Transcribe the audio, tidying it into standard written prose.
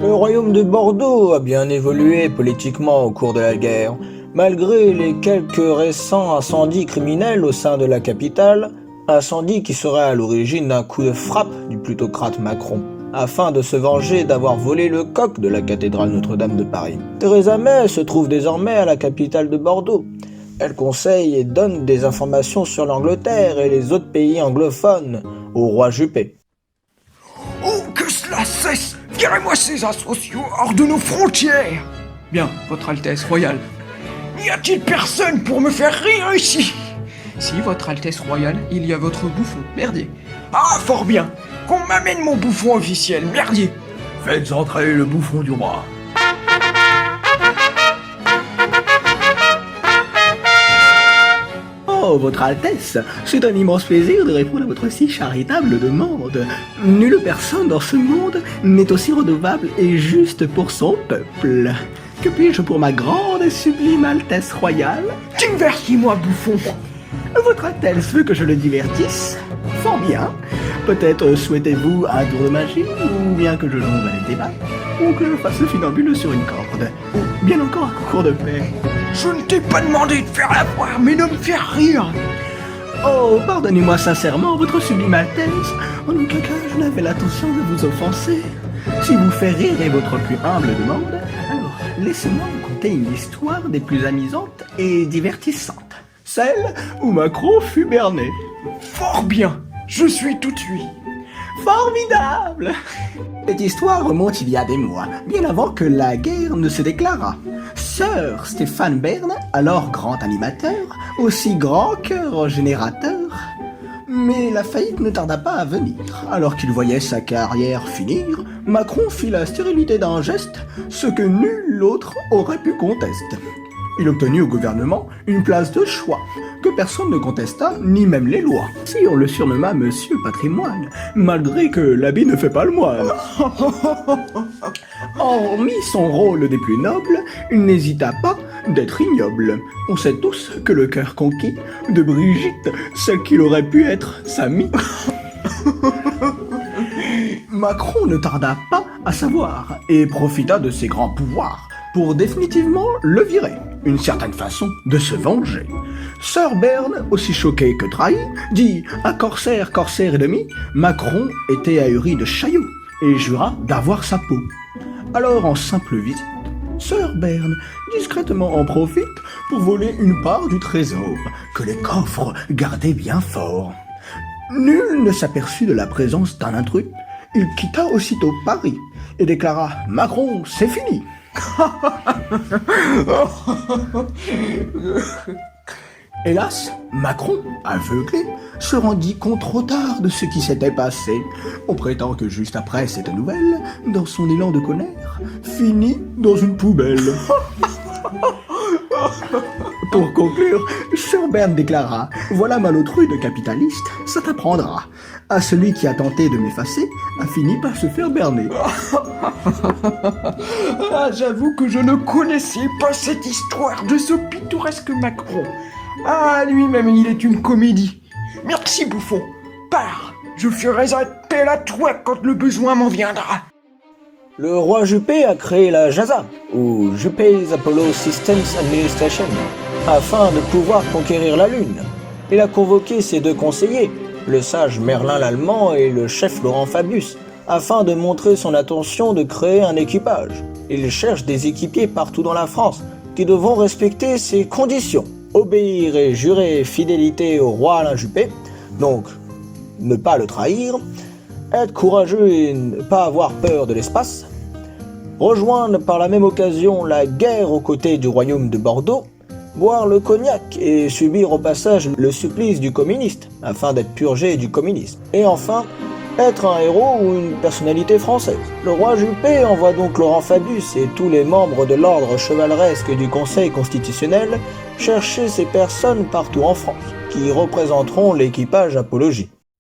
Le royaume de Bordeaux a bien évolué politiquement au cours de la guerre. Malgré les quelques récents incendies criminels au sein de la capitale, incendie qui serait à l'origine d'un coup de frappe du plutocrate Macron, afin de se venger d'avoir volé le coq de la cathédrale Notre-Dame de Paris. Theresa May se trouve désormais à la capitale de Bordeaux. Elle conseille et donne des informations sur l'Angleterre et les autres pays anglophones au roi Juppé. Oh, que cela cesse! Virez-moi ces asociaux hors de nos frontières! Bien, Votre Altesse Royale. N'y a-t-il personne pour me faire rire ici? Si, Votre Altesse Royale, il y a votre bouffon, Merdier. Ah, fort bien! Qu'on m'amène mon bouffon officiel, Merdier! Faites entrer le bouffon du roi. Oh, Votre Altesse, c'est un immense plaisir de répondre à votre si charitable demande. Nulle personne dans ce monde n'est aussi redevable et juste pour son peuple. Que puis-je pour ma grande et sublime Altesse royale? Divertis-moi, bouffon! Votre Altesse veut que je le divertisse? Fort bien. Peut-être souhaitez-vous un tour de magie, ou bien que je jongle les débats, ou que je fasse le funambule sur une corde, ou bien encore un concours de paix. Je ne t'ai pas demandé de faire la poire, mais de me faire rire! Oh, pardonnez-moi sincèrement, votre sublime Altesse. En aucun cas, je n'avais l'intention de vous offenser. Si vous fait rire est votre plus humble demande, alors laissez-moi vous conter une histoire des plus amusantes et divertissantes. Celle où Macron fut berné. Fort bien! Je suis tout oui. Formidable! Cette histoire remonte il y a des mois, bien avant que la guerre ne se déclarât. Sir Stéphane Bern, alors grand animateur, aussi grand cœur générateur. Mais la faillite ne tarda pas à venir. Alors qu'il voyait sa carrière finir, Macron fit la stérilité d'un geste, ce que nul autre aurait pu contester. Il obtenut au gouvernement une place de choix, que personne ne contesta, ni même les lois. Si on le surnomma Monsieur Patrimoine, malgré que l'habit ne fait pas le moine. Hormis son rôle des plus nobles, il n'hésita pas d'être ignoble. On sait tous que le cœur conquis de Brigitte, celle qu'il aurait pu être sa mie. Macron ne tarda pas à savoir, et profita de ses grands pouvoirs pour définitivement le virer, une certaine façon de se venger. Sir Bern, aussi choqué que trahi, dit à corsaire et demi, Macron était ahuri de Chaillot et jura d'avoir sa peau. Alors en simple visite, Sir Bern discrètement en profite pour voler une part du trésor que les coffres gardaient bien fort. Nul ne s'aperçut de la présence d'un intrus. Il quitta aussitôt Paris et déclara « Macron, c'est fini !» Hélas, Macron, aveuglé, se rendit compte trop tard de ce qui s'était passé. On prétend que juste après cette nouvelle, dans son élan de colère, finit dans une poubelle. Pour conclure, Sir Bern déclara « Voilà malotru de capitaliste, ça t'apprendra. À celui qui a tenté de m'effacer, a fini par se faire berner. » Ah, j'avoue que je ne connaissais pas cette histoire de ce pittoresque Macron. Ah, lui-même, il est une comédie. Merci, bouffon. Pars, je ferai appel à toi quand le besoin m'en viendra. Le roi Juppé a créé la JASA, ou Juppé's Apollo Systems Administration, afin de pouvoir conquérir la Lune. Il a convoqué ses deux conseillers, le sage Merlin l'Allemand et le chef Laurent Fabius, afin de montrer son intention de créer un équipage. Il cherche des équipiers partout dans la France, qui devront respecter ses conditions. Obéir et jurer fidélité au roi Alain Juppé, donc ne pas le trahir, être courageux et ne pas avoir peur de l'espace, rejoindre par la même occasion la guerre aux côtés du royaume de Bordeaux, boire le cognac et subir au passage le supplice du communiste, afin d'être purgé du communisme. Et enfin, être un héros ou une personnalité française. Le roi Juppé envoie donc Laurent Fabius et tous les membres de l'ordre chevaleresque du Conseil constitutionnel chercher ces personnes partout en France, qui représenteront l'équipage Apologie.